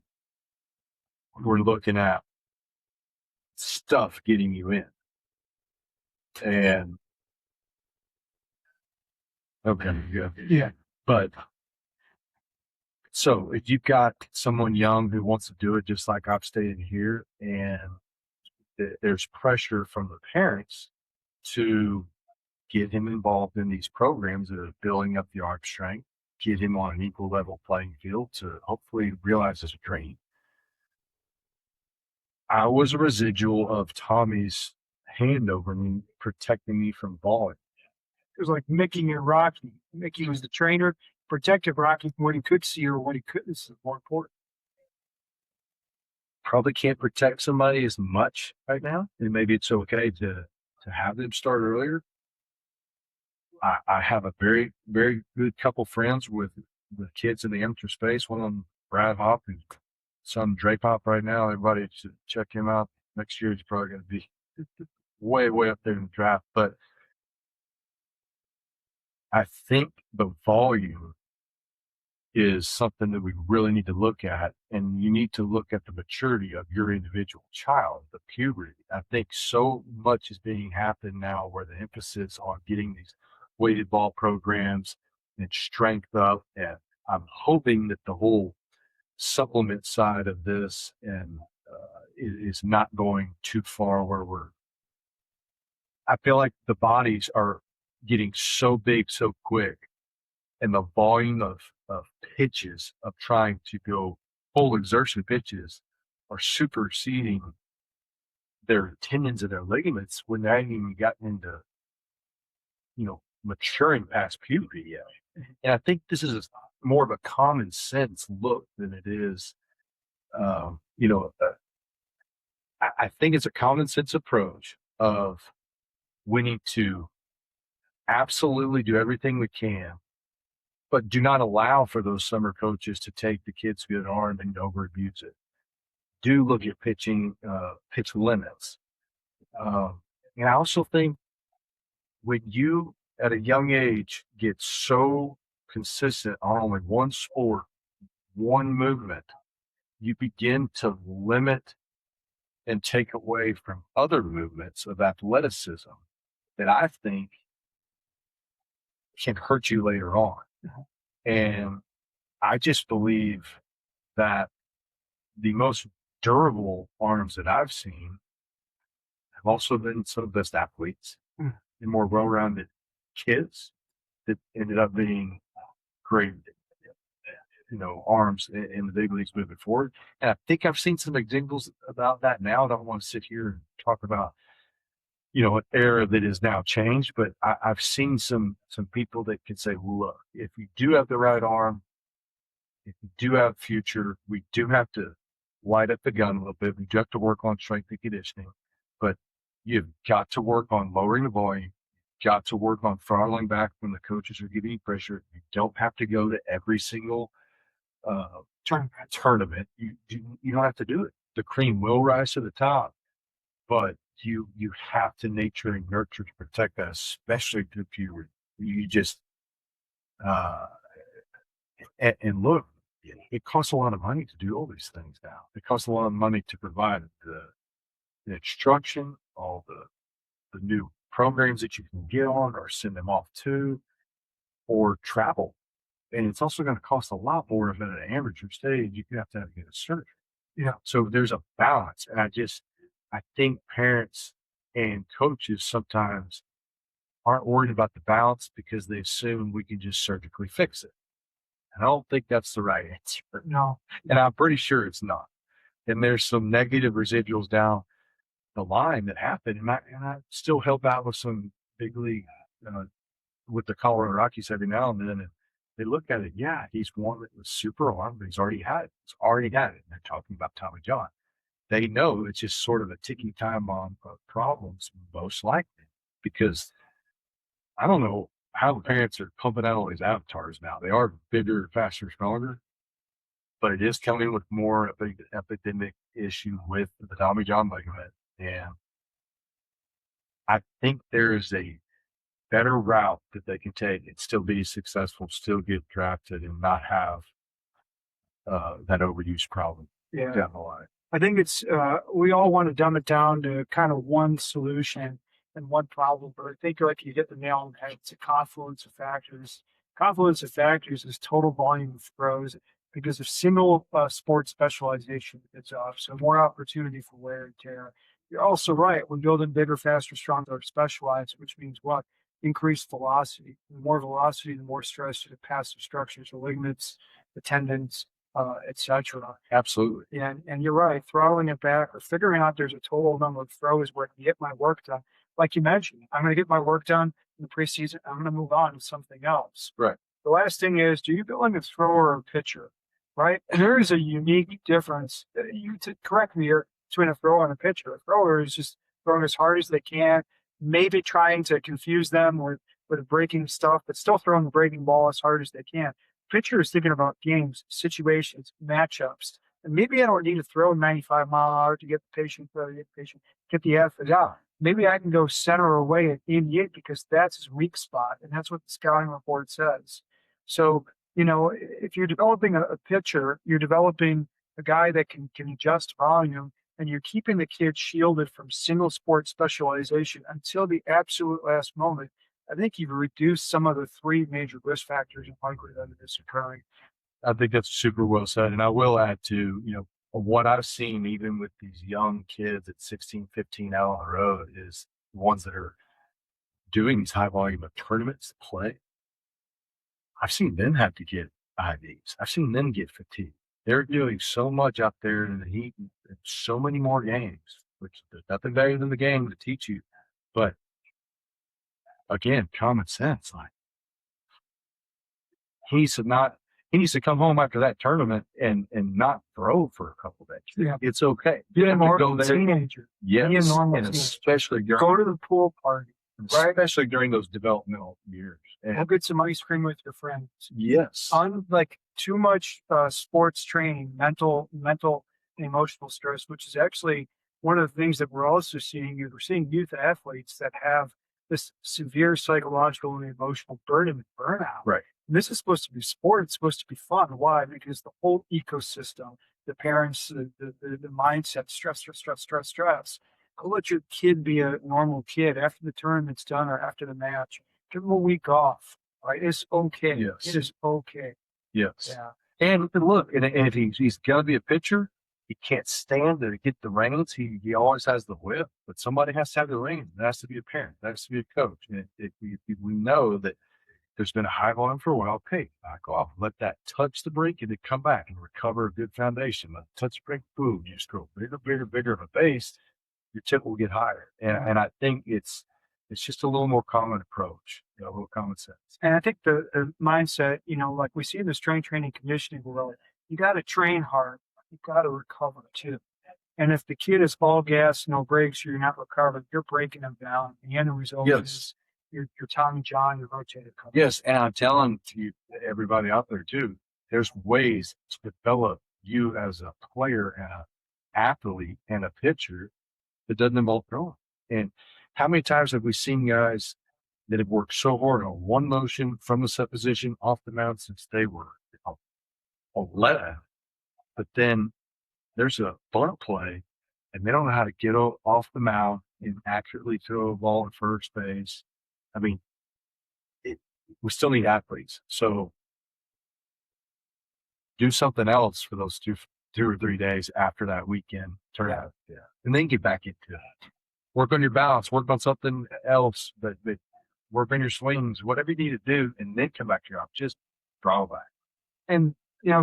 B: We're looking at stuff getting you in. And okay, good.
A: Yeah.
B: But so if you've got someone young who wants to do it, just like I've stated here, and there's pressure from the parents to get him involved in these programs that are building up the arm strength, get him on an equal level playing field to hopefully realize his dream. I was a residual of Tommy's hand over me, protecting me from falling.
A: It was like Mickey and Rocky. Mickey was the trainer, protected Rocky from what he could see or what he couldn't see. More important.
B: Probably can't protect somebody as much right now, and maybe it's okay to have them start earlier. I have a very, very good couple friends with kids in the amateur space. One of them, Brad Hop, who's son Drake Hop right now. Everybody should check him out. Next year, he's probably going to be way, way up there in the draft. But I think the volume is something that we really need to look at, and you need to look at the maturity of your individual child, the puberty. I think so much is being happened now where the emphasis on getting these weighted ball programs and strength up, and I'm hoping that the whole supplement side of this and is not going too far where I feel like the bodies are getting so big so quick, and the volume of pitches of trying to go full exertion pitches are superseding their tendons and their ligaments when they haven't even gotten into, maturing past puberty yet. And I think this is more of a common sense look than it is, I think it's a common sense approach of we need to absolutely do everything we can, but do not allow for those summer coaches to take the kid's good arm and over abuse it. Do look at pitch limits. And I also think when you at a young age get so consistent on only one sport, one movement, you begin to limit and take away from other movements of athleticism that I think can hurt you later on. And I just believe that the most durable arms that I've seen have also been some of the best athletes and more well-rounded kids that ended up being great, arms in the big leagues moving forward. And I think I've seen some examples about that now. I don't want to sit here and talk about, an era that is now changed, but I've seen some people that can say, look, if you do have the right arm, if you do have future, we do have to light up the gun a little bit. We do have to work on strength and conditioning, but you've got to work on lowering the volume. You've got to work on throttling back when the coaches are giving you pressure. You don't have to go to every single tournament. You don't have to do it. The cream will rise to the top, but you have to nature and nurture to protect that, especially if you just and look, it costs a lot of money to do all these things now. It costs a lot of money to provide the instruction, all the new programs that you can get on or send them off to, or travel. And it's also going to cost a lot more if at an amateur stage you have to get a surgery.
A: Yeah.
B: So there's a balance. And I think parents and coaches sometimes aren't worried about the balance because they assume we can just surgically fix it. And I don't think that's the right answer.
A: No.
B: And I'm pretty sure it's not. And there's some negative residuals down the line that happen. And I still help out with some big league, with the Colorado Rockies every now and then. And they look at it, yeah, he's one that was super armed, but he's already had it. And they're talking about Tommy John. They know it's just sort of a ticking time bomb of problems, most likely, because I don't know how the parents are pumping out all these avatars now. They are bigger, faster, stronger, but it is coming with more of an epidemic issue with the Tommy John ligament. And I think there is a better route that they can take and still be successful, still get drafted, and not have that overuse problem down the line.
A: I think it's we all want to dumb it down to kind of one solution and one problem, but I think like you hit the nail on the head. It's a confluence of factors. Confluence of factors is total volume of throws because of single sport specialization that's off. So more opportunity for wear and tear. You're also right. We're building bigger, faster, stronger, specialized, which means what? Increased velocity. The more velocity, the more stress to the passive structures, the ligaments, the tendons, etc.
B: Absolutely.
A: And you're right, throttling it back or figuring out there's a total number of throws where I can get my work done. Like you mentioned, I'm going to get my work done in the preseason. I'm going to move on to something else.
B: Right.
A: The last thing is, do you building a thrower or a pitcher? Right. And there is a unique difference. Correct me here, between a thrower and a pitcher. A thrower is just throwing as hard as they can, maybe trying to confuse them with breaking stuff, but still throwing the breaking ball as hard as they can. Pitcher is thinking about games, situations, matchups. And maybe I don't need to throw 95 mile an hour to get the patient, get the athlete out. Maybe I can go center away at 88 because that's his weak spot. And that's what the scouting report says. So, if you're developing a pitcher, you're developing a guy that can adjust volume, and you're keeping the kid shielded from single sport specialization until the absolute last moment. I think you've reduced some of the three major risk factors in likelihood of this occurring.
B: I think that's super well said. And I will add to, what I've seen even with these young kids at 16, 15 out on the road is the ones that are doing these high volume of tournaments to play. I've seen them have to get IVs. I've seen them get fatigued. They're doing so much out there in the heat and so many more games, which there's nothing better than the game to teach you. But again, common sense. Like he needs to come home after that tournament and not throw for a couple of days.
A: Yeah.
B: It's okay.
A: Be a normal teenager.
B: Yes,
A: Be a normal
B: and
A: teenager.
B: especially
A: Go to the pool party. Right.
B: especially during those developmental years.
A: Go
B: And
A: get some ice cream with your friends.
B: yes,
A: Like too much sports training, mental, and emotional stress, which is actually one of the things that we're also seeing. We're seeing youth athletes that have this severe psychological and emotional burden and burnout.
B: right.
A: And this is supposed to be sport. It's supposed to be fun. Why? Because the whole ecosystem, the parents, the mindset, stress. Go let your kid be a normal kid after the tournament's done or after the match. Give them a week off. Right? It's okay.
B: Yes.
A: It is okay.
B: Yes.
A: Yeah.
B: And look, and if he's going to be a pitcher, he can't stand to get the reins. He always has the whip, but somebody has to have the reins. There has to be a parent. There has to be a coach. And if we know that there's been a high volume for a while, okay, back off. Let that touch the brake and then come back and recover a good foundation. Let it touch the brake, boom, you just go bigger of a base. Your tip will get higher. And I think it's just a little more common approach, a little common sense.
A: And I think the mindset, like we see in the strength training conditioning world, you got to train hard. You got to recover too. And if the kid is all gas, no brakes, you're not recovering, you're breaking them down. The end result is your Tommy John, your rotator cuff.
B: Yes, and I'm telling you, everybody out there too, there's ways to develop you as a player and an athlete and a pitcher that doesn't involve throwing. And how many times have we seen guys that have worked so hard on one motion from the set position off the mound since they were 11, but then there's a bunt play and they don't know how to get off the mound and accurately throw a ball at first base. I mean, we still need athletes. So do something else for those 2 or 3 days after that weekend turnout. Yeah. And then get back into it. Work on your balance, work on something else, but work on your swings, whatever you need to do, and then come back to your office. Just draw back.
A: And,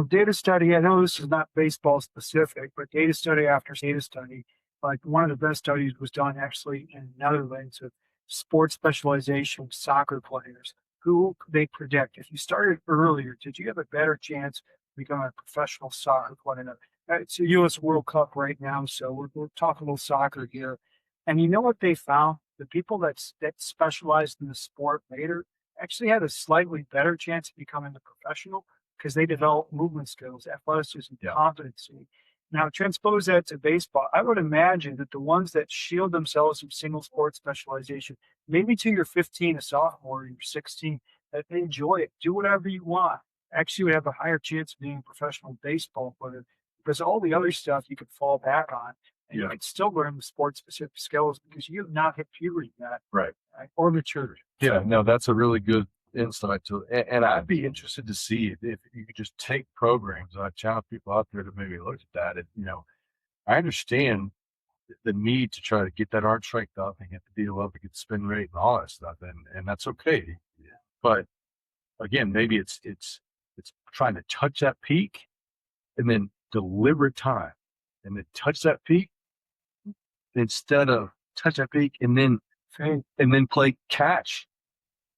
A: data study, I know this is not baseball specific, but data study after data study, like one of the best studies was done actually in Netherlands with sports specialization soccer players. Who they predict, if you started earlier, did you have a better chance of becoming a professional soccer player? It's a U.S. World Cup right now, so we're talking a little soccer here. And you know what they found? The people that specialized in the sport later actually had a slightly better chance of becoming a professional because they developed movement skills, athleticism, competency. Now, transpose that to baseball. I would imagine that the ones that shield themselves from single sport specialization, maybe till you're 15, a sophomore, you're 16, that they enjoy it. Do whatever you want. Actually, you would have a higher chance of being a professional baseball player because all the other stuff you could fall back on. And you can still learn the sport-specific skills because you have not hit puberty yet.
B: Right.
A: Or maturity.
B: Yeah, no, that's a really good insight to it. And I'd be interested to see if you could just take programs. I challenge people out there to maybe look at that. And, I understand the need to try to get that arm strength up and get the deal up and get the spin rate and all that stuff. And that's okay. But again, maybe it's trying to touch that peak and then deliberate time and then touch that peak instead of touch that peak and then play catch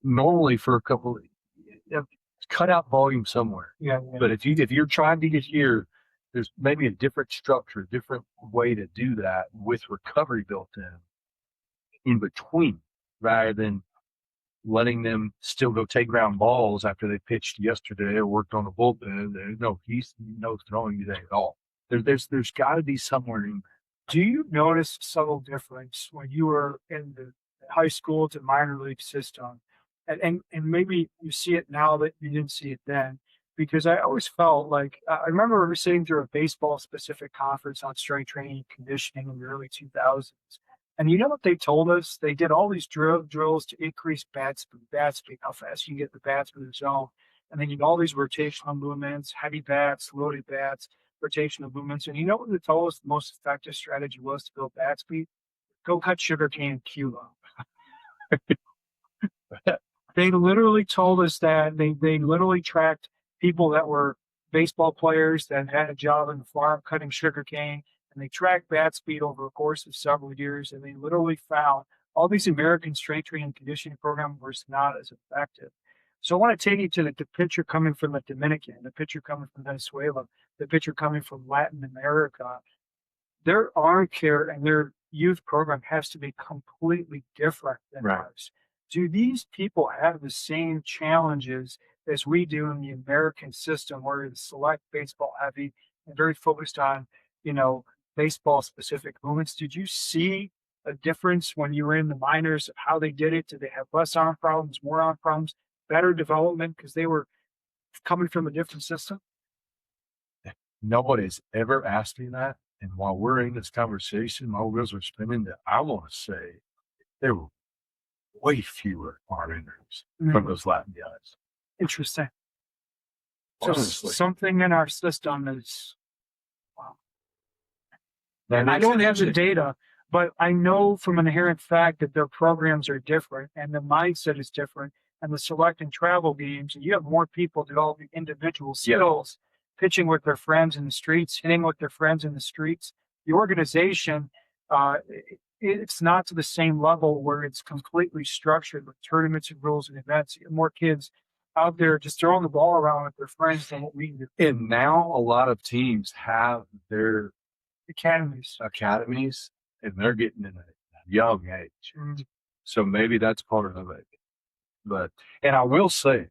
B: normally for a couple of, cut out volume somewhere.
A: Yeah.
B: But if you're trying to get here, there's maybe a different structure, a different way to do that with recovery built in between, rather than letting them still go take ground balls after they pitched yesterday or worked on the bullpen. No, he's no throwing today at all. There's got to be somewhere in.
A: Do you notice subtle difference when you were in the high school to minor league system? And maybe you see it now that you didn't see it then, because I always felt like I remember sitting through a baseball specific conference on strength training and conditioning in the early 2000s. And you know what they told us? They did all these drills to increase bat speed, how fast you can get the bats in the zone. And then you did all these rotational movements, heavy bats, loaded bats, rotational movements. And you know what they told us the most effective strategy was to build bat speed? Go cut sugarcane kilo. They literally told us that they literally tracked people that were baseball players that had a job in the farm cutting sugarcane, and they tracked bat speed over a course of several years, and they literally found all these American strength training and conditioning programs were not as effective. So I want to take you to the pitcher coming from the Dominican, the pitcher coming from Venezuela, the pitcher coming from Latin America. Their arm care and their youth program has to be completely different than
B: Right.
A: ours. Do these people have the same challenges as we do in the American system, where it's select baseball heavy and very focused on, baseball specific movements? Did you see a difference when you were in the minors of how they did it? Did they have less arm problems, more arm problems, better development because they were coming from a different system?
B: Nobody's ever asked me that. And while we're in this conversation, my wheels are spinning that I want to say there were way fewer arm injuries from those Latin guys.
A: Interesting. So
B: Honestly.
A: something in our system is,
B: And
A: I
B: it's
A: don't have the
B: interesting.
A: data, but I know from an inherent fact that their programs are different and the mindset is different, and the select and travel games, and you have more people developing individual skills, pitching with their friends in the streets, hitting with their friends in the streets. The organization, it's not to the same level where it's completely structured with tournaments and rules and events. You have more kids out there just throwing the ball around with their friends than what we do.
B: And now a lot of teams have their
A: Academies.
B: and they're getting in a young age. So maybe that's part of it. But, and I will say,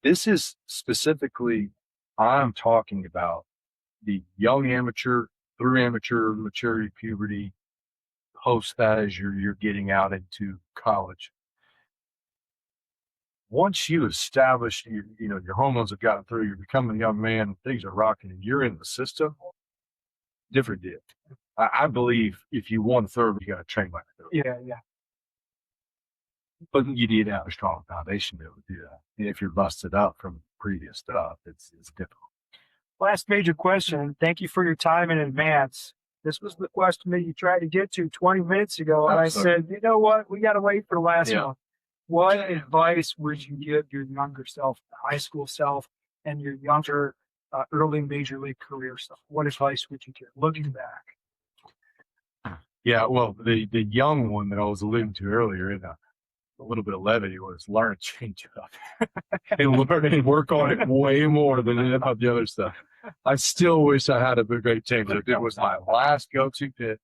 B: this is specifically, I'm talking about the young amateur through amateur maturity, puberty, post that as you're getting out into college. Once you establish your hormones have gotten through, you're becoming a young man, things are rocking, and you're in the system, different deal. I believe if you want to throw, you got to train like that.
A: Yeah.
B: But you need to have a strong foundation to be able to do that. And if you're busted up from previous stuff, it's difficult.
A: Last major question. Thank you for your time in advance. This was the question that you tried to get to 20 minutes ago. And I said, you know what? We got to wait for the last one. What advice would you give your younger self, high school self, and your younger early major league career self? What advice would you give looking back?
B: Yeah, well, the young one that I was alluding to earlier in a little bit of levity was learn to change it up and learn and work on it way more than any of the other stuff. I still wish I had a great change-up. It was my last go-to pitch.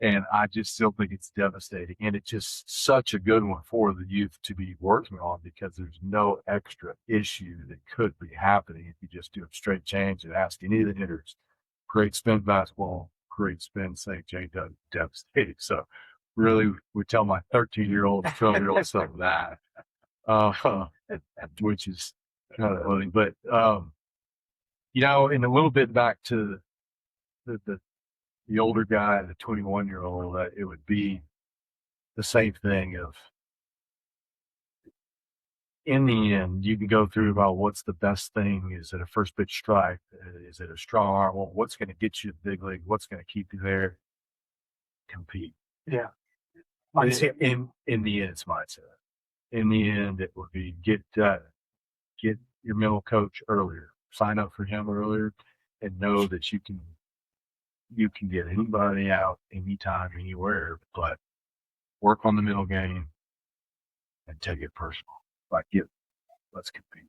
B: And I just still think it's devastating. And it's just such a good one for the youth to be working on, because there's no extra issue that could be happening if you just do a straight change and ask any of the hitters. Great spin fastball, great spin, same change up, devastating. So really would tell my 13-year-old, 12-year-old self that, which is kind of funny. But, and a little bit back to the older guy, the 21-year-old, it would be the same thing of, in the end, you can go through about what's the best thing. Is it a first pitch strike? Is it a strong arm? Well, what's going to get you the big league? What's going to keep you there? Compete.
A: Yeah.
B: In the end, it's mindset. In the end, it would be get your mental coach earlier, sign up for him earlier, and know that you can get anybody out anytime, anywhere, but work on the middle game and take it personal. Let's compete.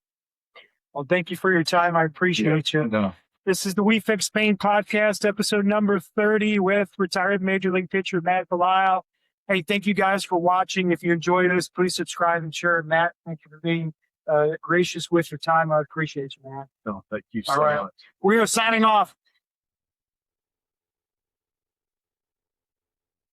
A: Well, thank you for your time. I appreciate you.
B: No.
A: This is the We Fix Pain podcast, episode number 30 with retired Major League pitcher Matt Belisle. Hey, thank you guys for watching. If you enjoyed us, please subscribe and share. Matt, thank you for being gracious with your time. I appreciate you, man.
B: No, thank you so much.
A: We are signing off.